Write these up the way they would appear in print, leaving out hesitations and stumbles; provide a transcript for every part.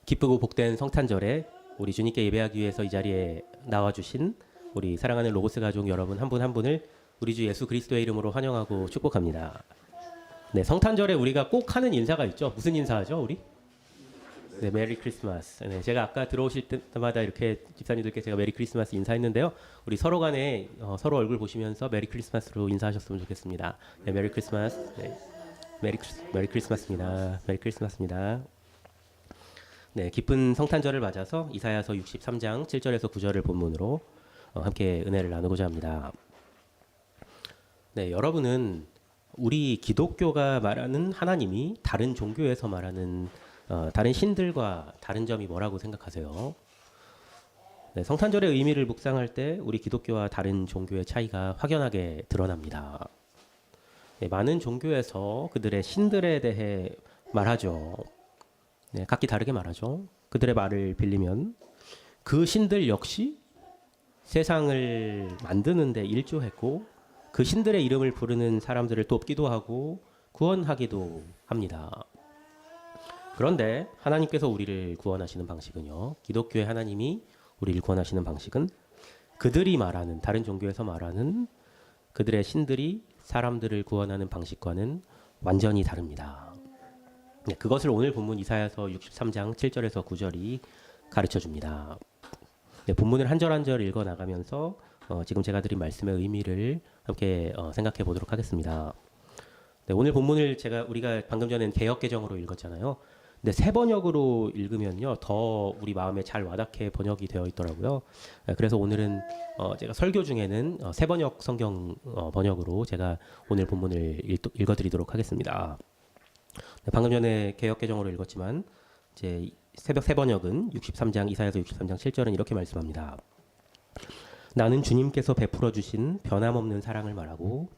기쁘고 복된 성탄절에 우리 주님께 예배하기 위해서 이 자리에 나와주신 우리 사랑하는 로고스 가족 여러분 한 분 한 분을 우리 주 예수 그리스도의 이름으로 환영하고 축복합니다. 네, 성탄절에 우리가 꼭 하는 인사가 있죠. 무슨 인사하죠, 우리? 네, 메리 크리스마스. 네, 제가 아까 들어오실 때마다 이렇게 집사님들께 제가 메리 크리스마스 인사했는데요. 우리 서로 간에 서로 얼굴 보시면서 메리 크리스마스로 인사하셨으면 좋겠습니다. 네, 메리 크리스마스. 네, 메리 크리스마스입니다. 메리 크리스마스입니다. 네, 기쁜 성탄절을 맞아서 이사야서 63장 7절에서 9절을 본문으로 함께 은혜를 나누고자 합니다. 네, 여러분은 우리 기독교가 말하는 하나님이 다른 종교에서 말하는 다른 신들과 다른 점이 뭐라고 생각하세요? 네, 성탄절의 의미를 묵상할 때 우리 기독교와 다른 종교의 차이가 확연하게 드러납니다. 네, 많은 종교에서 그들의 신들에 대해 말하죠. 네, 각기 다르게 말하죠. 그들의 말을 빌리면 그 신들 역시 세상을 만드는 데 일조했고 그 신들의 이름을 부르는 사람들을 돕기도 하고 구원하기도 합니다. 그런데 하나님께서 우리를 구원하시는 방식은요. 기독교의 하나님이 우리를 구원하시는 방식은 그들이 말하는 다른 종교에서 말하는 그들의 신들이 사람들을 구원하는 방식과는 완전히 다릅니다. 네, 그것을 오늘 본문 이사야서 63장 7절에서 9절이 가르쳐 줍니다. 네, 본문을 한 절 한 절 읽어 나가면서 지금 제가 드린 말씀의 의미를 함께 생각해 보도록 하겠습니다. 네, 오늘 본문을 우리가 방금 전에 개역 개정으로 읽었잖아요. 근데 새 번역으로 읽으면요 더 우리 마음에 잘 와닿게 번역이 되어 있더라고요. 네, 그래서 오늘은 제가 설교 중에는 새 번역 성경 번역으로 제가 오늘 본문을 읽어드리도록 하겠습니다. 네, 방금 전에 개역 개정으로 읽었지만 이제 새벽 새 번역은 63장 이사야서 63장 7절은 이렇게 말씀합니다. 나는 주님께서 베풀어 주신 변함없는 사랑을 말하고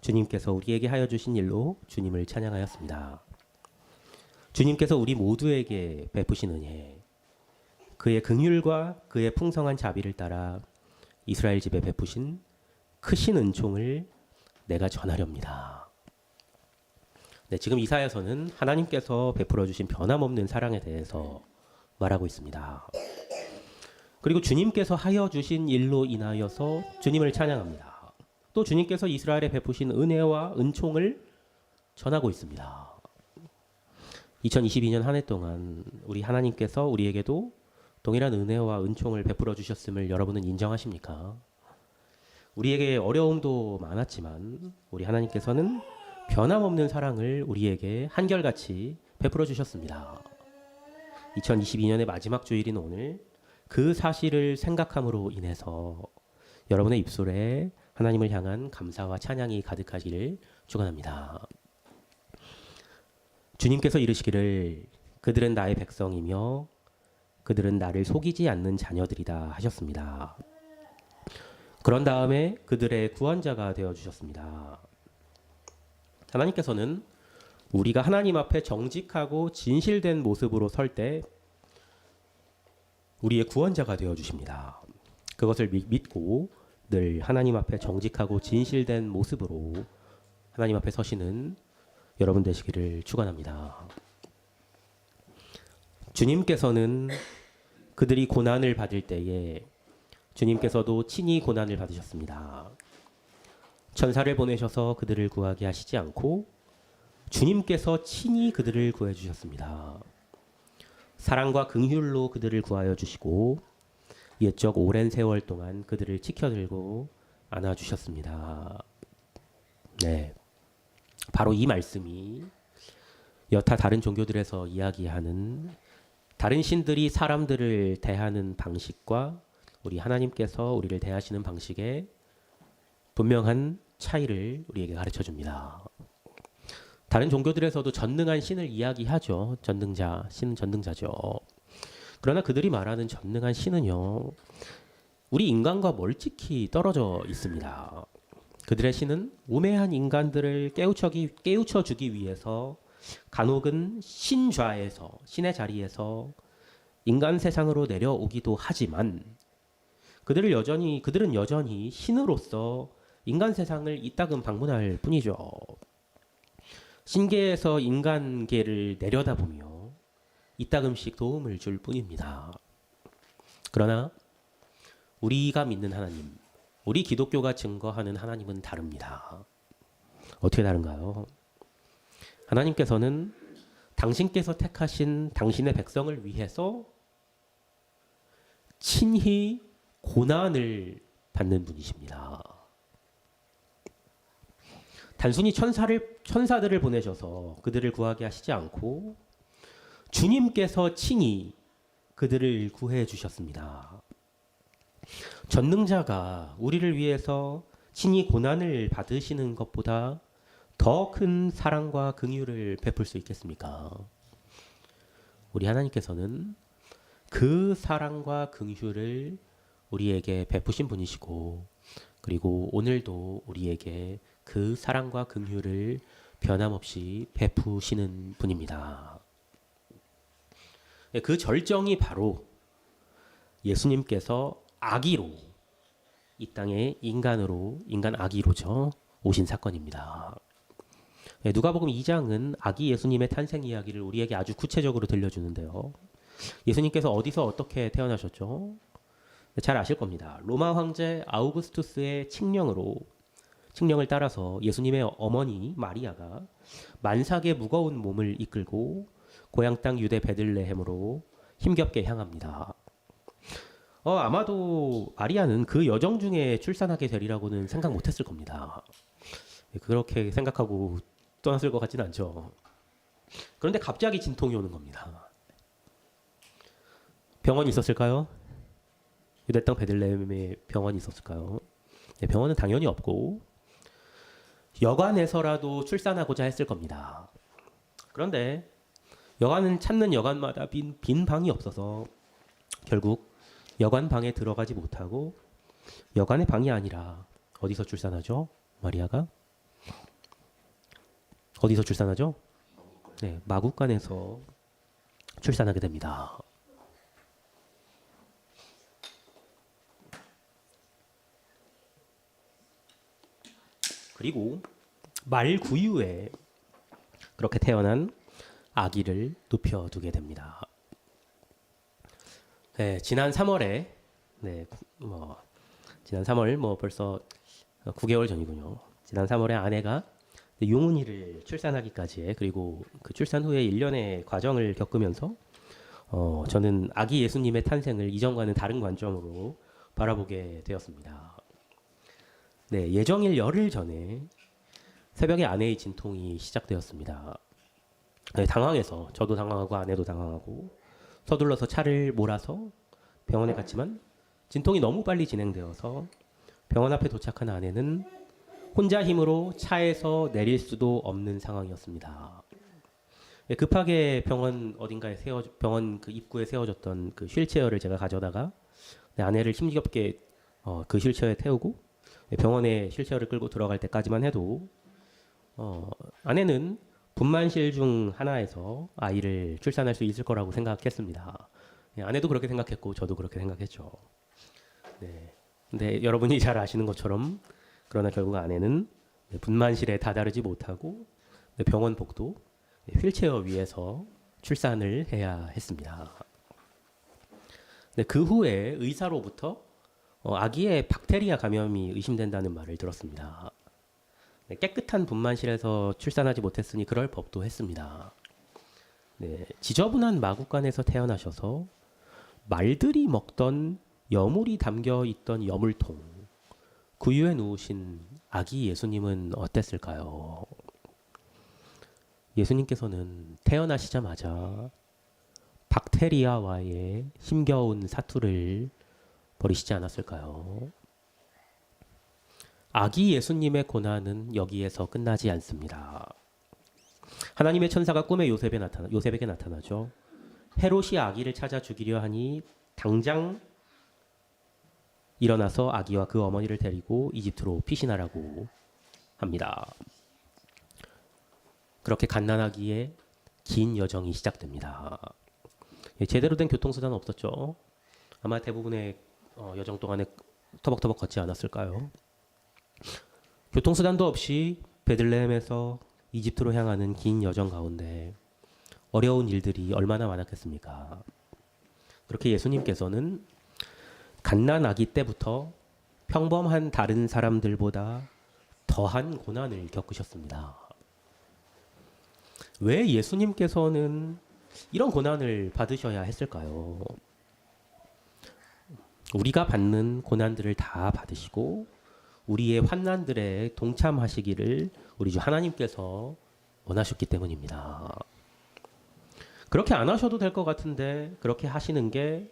주님께서 우리에게 하여 주신 일로 주님을 찬양하였습니다. 주님께서 우리 모두에게 베푸신 은혜, 그의 긍휼과 그의 풍성한 자비를 따라 이스라엘 집에 베푸신 크신 은총을 내가 전하렵니다. 네, 지금 이사야서는 하나님께서 베풀어 주신 변함없는 사랑에 대해서 말하고 있습니다. 그리고 주님께서 하여 주신 일로 인하여서 주님을 찬양합니다. 또 주님께서 이스라엘에 베푸신 은혜와 은총을 전하고 있습니다. 2022년 한 해 동안 우리 하나님께서 우리에게도 동일한 은혜와 은총을 베풀어 주셨음을 여러분은 인정하십니까? 우리에게 어려움도 많았지만 우리 하나님께서는 변함없는 사랑을 우리에게 한결같이 베풀어 주셨습니다. 2022년의 마지막 주일인 오늘 그 사실을 생각함으로 인해서 여러분의 입술에 하나님을 향한 감사와 찬양이 가득하기를 축원합니다. 주님께서 이르시기를 그들은 나의 백성이며 그들은 나를 속이지 않는 자녀들이다 하셨습니다. 그런 다음에 그들의 구원자가 되어주셨습니다. 하나님께서는 우리가 하나님 앞에 정직하고 진실된 모습으로 설 때 우리의 구원자가 되어주십니다. 그것을 믿고 늘 하나님 앞에 정직하고 진실된 모습으로 하나님 앞에 서시는 여러분 되시기를 축원합니다. 주님께서는 그들이 고난을 받을 때에 주님께서도 친히 고난을 받으셨습니다. 천사를 보내셔서 그들을 구하게 하시지 않고 주님께서 친히 그들을 구해 주셨습니다. 사랑과 긍휼로 그들을 구하여 주시고 옛적 오랜 세월 동안 그들을 지켜들고 안아 주셨습니다. 네, 바로 이 말씀이 여타 다른 종교들에서 이야기하는 다른 신들이 사람들을 대하는 방식과 우리 하나님께서 우리를 대하시는 방식의 분명한 차이를 우리에게 가르쳐 줍니다. 다른 종교들에서도 전능한 신을 이야기하죠. 전능자, 신은 전능자죠. 그러나 그들이 말하는 전능한 신은요, 우리 인간과 멀찍이 떨어져 있습니다. 그들의 신은 우매한 인간들을 깨우쳐주기 위해서 간혹은 신좌에서, 신의 자리에서 인간 세상으로 내려오기도 하지만 그들은 여전히 신으로서 인간 세상을 이따금 방문할 뿐이죠. 신계에서 인간계를 내려다보며 이따금씩 도움을 줄 뿐입니다. 그러나 우리가 믿는 하나님, 우리 기독교가 증거하는 하나님은 다릅니다. 어떻게 다른가요? 하나님께서는 당신께서 택하신 당신의 백성을 위해서 친히 고난을 받는 분이십니다. 단순히 천사들을 보내셔서 그들을 구하게 하시지 않고 주님께서 친히 그들을 구해 주셨습니다. 전능자가 우리를 위해서 친히 고난을 받으시는 것보다 더 큰 사랑과 긍휼을 베풀 수 있겠습니까? 우리 하나님께서는 그 사랑과 긍휼을 우리에게 베푸신 분이시고, 그리고 오늘도 우리에게 그 사랑과 긍휼을 변함없이 베푸시는 분입니다. 그 절정이 바로 예수님께서 아기로, 이 땅에 인간 아기로죠, 오신 사건입니다. 누가복음 2장은 아기 예수님의 탄생 이야기를 우리에게 아주 구체적으로 들려주는데요. 예수님께서 어디서 어떻게 태어나셨죠? 잘 아실 겁니다. 로마 황제 아우구스투스의 칙령을 따라서 예수님의 어머니 마리아가 만삭의 무거운 몸을 이끌고 고향 땅 유대 베들레헴으로 힘겹게 향합니다. 아마도 마리아는 그 여정 중에 출산하게 되리라고는 생각 못했을 겁니다. 그렇게 생각하고 떠났을 것 같지는 않죠. 그런데 갑자기 진통이 오는 겁니다. 병원이 있었을까요? 유대 땅 베들레헴에 병원이 있었을까요? 병원은 당연히 없고 여관에서라도 출산하고자 했을 겁니다. 그런데 여관은 찾는 여관마다 빈 방이 없어서 결국 여관 방에 들어가지 못하고, 여관의 방이 아니라 어디서 출산하죠? 마리아가 어디서 출산하죠? 네, 마구간에서 출산하게 됩니다. 그리고 말구유에 그렇게 태어난 아기를 눕혀두게 됩니다. 네, 지난 3월에 지난 3월 벌써 9개월 전이군요. 지난 3월에 아내가 용훈이를 출산하기까지의, 그리고 그 출산 후에 1년의 과정을 겪으면서 저는 아기 예수님의 탄생을 이전과는 다른 관점으로 바라보게 되었습니다. 네, 예정일 열흘 전에 새벽에 아내의 진통이 시작되었습니다. 네, 당황해서 저도 당황하고 아내도 당황하고 서둘러서 차를 몰아서 병원에 갔지만 진통이 너무 빨리 진행되어서 병원 앞에 도착한 아내는 혼자 힘으로 차에서 내릴 수도 없는 상황이었습니다. 네, 급하게 병원 그 입구에 세워졌던 그 휠체어를 제가 가져다가 아내를 힘겹게 그 휠체어에 태우고 병원에 휠체어를 끌고 들어갈 때까지만 해도 아내는 분만실 중 하나에서 아이를 출산할 수 있을 거라고 생각했습니다. 아내도 그렇게 생각했고 저도 그렇게 생각했죠. 네. 근데 여러분이 잘 아시는 것처럼, 그러나 결국 아내는 분만실에 다다르지 못하고 병원 복도 휠체어 위에서 출산을 해야 했습니다. 그 후에 의사로부터 아기의 박테리아 감염이 의심된다는 말을 들었습니다. 깨끗한 분만실에서 출산하지 못했으니 그럴 법도 했습니다. 네, 지저분한 마구간에서 태어나셔서 말들이 먹던 여물이 담겨 있던 여물통, 그 위에 누우신 아기 예수님은 어땠을까요? 예수님께서는 태어나시자마자 박테리아와의 힘겨운 사투를 벌이시지 않았을까요? 아기 예수님의 고난은 여기에서 끝나지 않습니다. 하나님의 천사가 꿈에 요셉에게 나타나죠. 헤롯이 아기를 찾아 죽이려 하니 당장 일어나서 아기와 그 어머니를 데리고 이집트로 피신하라고 합니다. 그렇게 갓난아기의 긴 여정이 시작됩니다. 제대로 된 교통수단은 없었죠. 아마 대부분의 여정 동안에 터벅터벅 걷지 않았을까요? 교통수단도 없이 베들레헴에서 이집트로 향하는 긴 여정 가운데 어려운 일들이 얼마나 많았겠습니까? 그렇게 예수님께서는 갓난아기 때부터 평범한 다른 사람들보다 더한 고난을 겪으셨습니다. 왜 예수님께서는 이런 고난을 받으셔야 했을까요? 우리가 받는 고난들을 다 받으시고 우리의 환난들에 동참하시기를 우리 주 하나님께서 원하셨기 때문입니다. 그렇게 안 하셔도 될 것 같은데 그렇게 하시는 게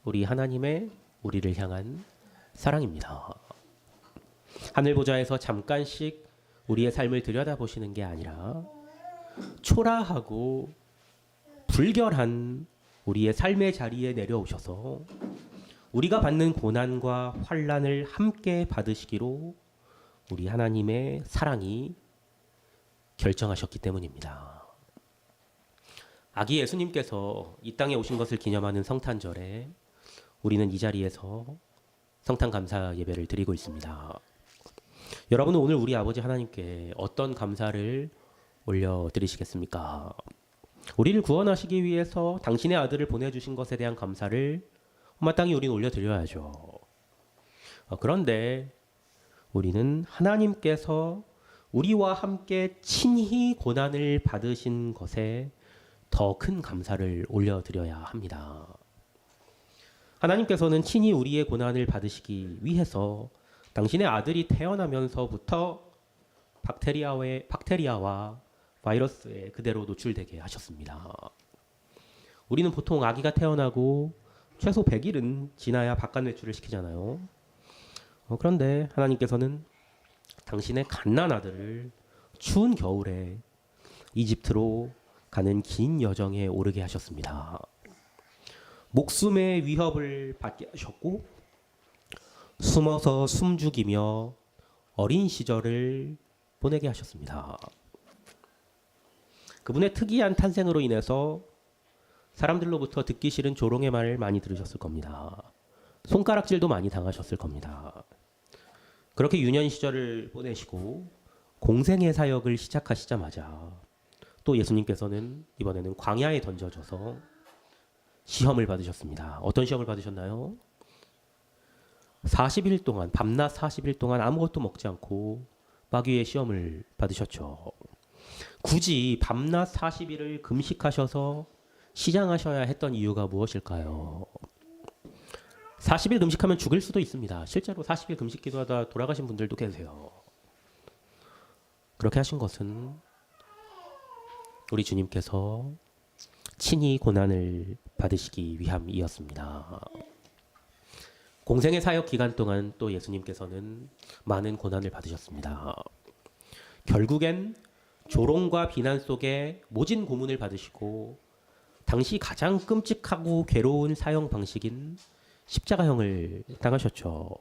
우리 하나님의 우리를 향한 사랑입니다. 하늘 보좌에서 잠깐씩 우리의 삶을 들여다보시는 게 아니라 초라하고 불결한 우리의 삶의 자리에 내려오셔서 우리가 받는 고난과 환난을 함께 받으시기로 우리 하나님의 사랑이 결정하셨기 때문입니다. 아기 예수님께서 이 땅에 오신 것을 기념하는 성탄절에 우리는 이 자리에서 성탄 감사 예배를 드리고 있습니다. 여러분은 오늘 우리 아버지 하나님께 어떤 감사를 올려드리시겠습니까? 우리를 구원하시기 위해서 당신의 아들을 보내주신 것에 대한 감사를 마땅히 우리는 올려드려야죠. 그런데 우리는 하나님께서 우리와 함께 친히 고난을 받으신 것에 더 큰 감사를 올려드려야 합니다. 하나님께서는 친히 우리의 고난을 받으시기 위해서 당신의 아들이 태어나면서부터 박테리아와 바이러스에 그대로 노출되게 하셨습니다. 우리는 보통 아기가 태어나고 최소 100일은 지나야 바깥 외출을 시키잖아요. 그런데 하나님께서는 당신의 갓난 아들을 추운 겨울에 이집트로 가는 긴 여정에 오르게 하셨습니다. 목숨의 위협을 받게 하셨고 숨어서 숨죽이며 어린 시절을 보내게 하셨습니다. 그분의 특이한 탄생으로 인해서 사람들로부터 듣기 싫은 조롱의 말을 많이 들으셨을 겁니다. 손가락질도 많이 당하셨을 겁니다. 그렇게 유년 시절을 보내시고 공생의 사역을 시작하시자마자 또 예수님께서는 이번에는 광야에 던져져서 시험을 받으셨습니다. 어떤 시험을 받으셨나요? 40일 동안, 밤낮 40일 동안 아무것도 먹지 않고 마귀의 시험을 받으셨죠. 굳이 밤낮 40일을 금식하셔서 시장하셔야 했던 이유가 무엇일까요? 40일 금식하면 죽을 수도 있습니다. 실제로 40일 금식 기도하다 돌아가신 분들도 계세요. 그렇게 하신 것은 우리 주님께서 친히 고난을 받으시기 위함이었습니다. 공생의 사역 기간 동안 또 예수님께서는 많은 고난을 받으셨습니다. 결국엔 조롱과 비난 속에 모진 고문을 받으시고 당시 가장 끔찍하고 괴로운 사형 방식인 십자가형을 당하셨죠.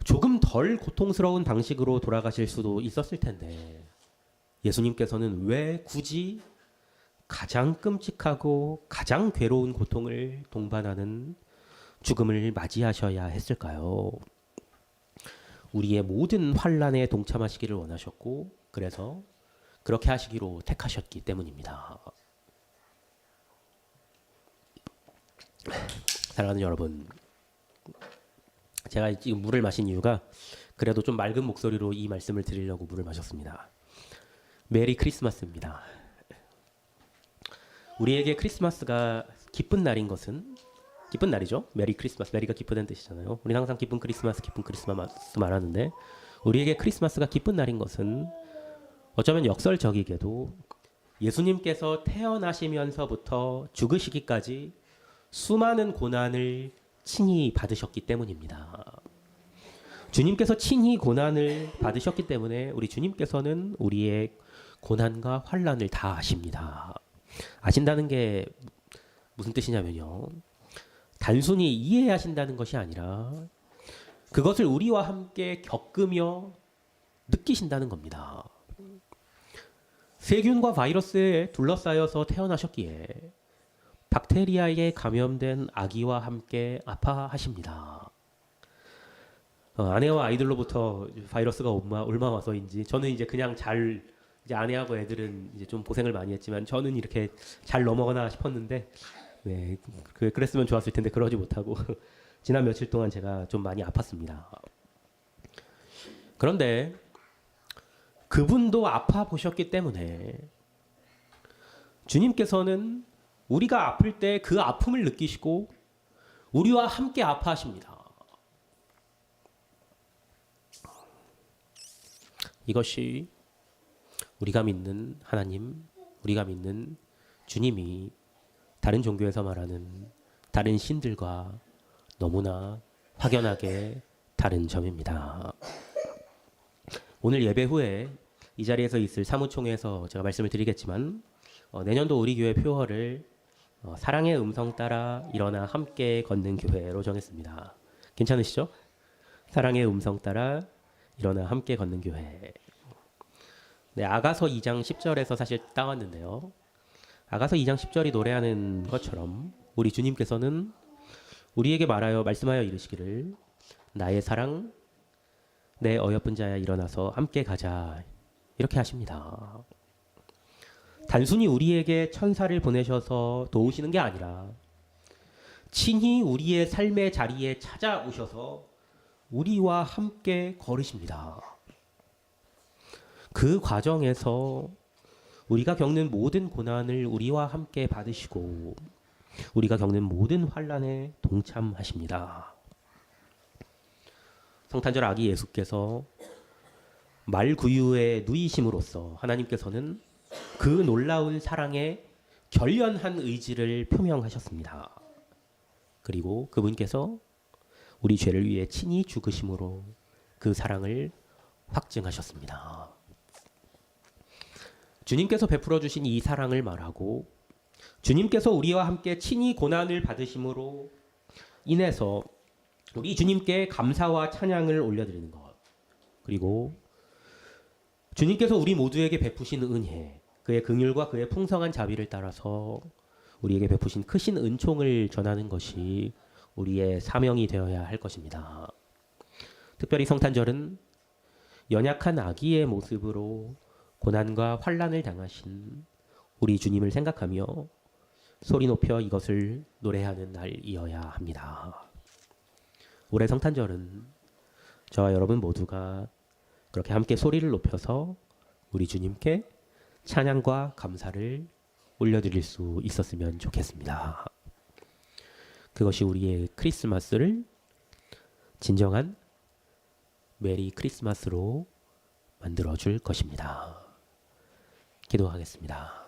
조금 덜 고통스러운 방식으로 돌아가실 수도 있었을 텐데 예수님께서는 왜 굳이 가장 끔찍하고 가장 괴로운 고통을 동반하는 죽음을 맞이하셔야 했을까요? 우리의 모든 환난에 동참하시기를 원하셨고 그래서 그렇게 하시기로 택하셨기 때문입니다. 사랑하는 여러분, 제가 지금 물을 마신 이유가 그래도 좀 맑은 목소리로 이 말씀을 드리려고 물을 마셨습니다. 메리 크리스마스입니다. 우리에게 크리스마스가 기쁜 날인 것은 기쁜 날이죠. 메리 크리스마스, 메리가 기쁘다는 뜻이잖아요. 우리는 항상 기쁜 크리스마스 말하는데 우리에게 크리스마스가 기쁜 날인 것은 어쩌면 역설적이게도 예수님께서 태어나시면서부터 죽으시기까지 수많은 고난을 친히 받으셨기 때문입니다. 주님께서 친히 고난을 받으셨기 때문에 우리 주님께서는 우리의 고난과 환난을 다 아십니다. 아신다는 게 무슨 뜻이냐면요. 단순히 이해하신다는 것이 아니라 그것을 우리와 함께 겪으며 느끼신다는 겁니다. 세균과 바이러스에 둘러싸여서 태어나셨기에 박테리아에 감염된 아기와 함께 아파하십니다. 아내와 아이들로부터 바이러스가 옮아와서인지 저는 이제 그냥 잘 이제 아내하고 애들은 이제 좀 고생을 많이 했지만 저는 이렇게 잘 넘어가나 싶었는데 네, 그랬으면 좋았을 텐데 그러지 못하고 지난 며칠 동안 제가 좀 많이 아팠습니다. 그런데 그분도 아파 보셨기 때문에 주님께서는 우리가 아플 때 그 아픔을 느끼시고 우리와 함께 아파하십니다. 이것이 우리가 믿는 하나님, 우리가 믿는 주님이 다른 종교에서 말하는 다른 신들과 너무나 확연하게 다른 점입니다. 오늘 예배 후에 이 자리에서 있을 사무총회에서 제가 말씀을 드리겠지만 내년도 우리 교회 표어를 사랑의 음성 따라 일어나 함께 걷는 교회로 정했습니다. 괜찮으시죠? 사랑의 음성 따라 일어나 함께 걷는 교회. 네, 아가서 2장 10절에서 사실 따왔는데요. 아가서 2장 10절이 노래하는 것처럼 우리 주님께서는 우리에게 말씀하여 이르시기를 나의 사랑 내 어여쁜 자야 일어나서 함께 가자 이렇게 하십니다. 단순히 우리에게 천사를 보내셔서 도우시는 게 아니라 친히 우리의 삶의 자리에 찾아오셔서 우리와 함께 걸으십니다. 그 과정에서 우리가 겪는 모든 고난을 우리와 함께 받으시고 우리가 겪는 모든 환난에 동참하십니다. 성탄절 아기 예수께서 말구유에 누이심으로써 하나님께서는 그 놀라운 사랑에 결연한 의지를 표명하셨습니다. 그리고 그분께서 우리 죄를 위해 친히 죽으심으로 그 사랑을 확증하셨습니다. 주님께서 베풀어 주신 이 사랑을 말하고 주님께서 우리와 함께 친히 고난을 받으심으로 인해서 우리 주님께 감사와 찬양을 올려드리는 것, 그리고 주님께서 우리 모두에게 베푸신 은혜, 그의 긍휼과 그의 풍성한 자비를 따라서 우리에게 베푸신 크신 은총을 전하는 것이 우리의 사명이 되어야 할 것입니다. 특별히 성탄절은 연약한 아기의 모습으로 고난과 환난을 당하신 우리 주님을 생각하며 소리 높여 이것을 노래하는 날이어야 합니다. 올해 성탄절은 저와 여러분 모두가 그렇게 함께 소리를 높여서 우리 주님께 찬양과 감사를 올려드릴 수 있었으면 좋겠습니다. 그것이 우리의 크리스마스를 진정한 메리 크리스마스로 만들어줄 것입니다. 기도하겠습니다.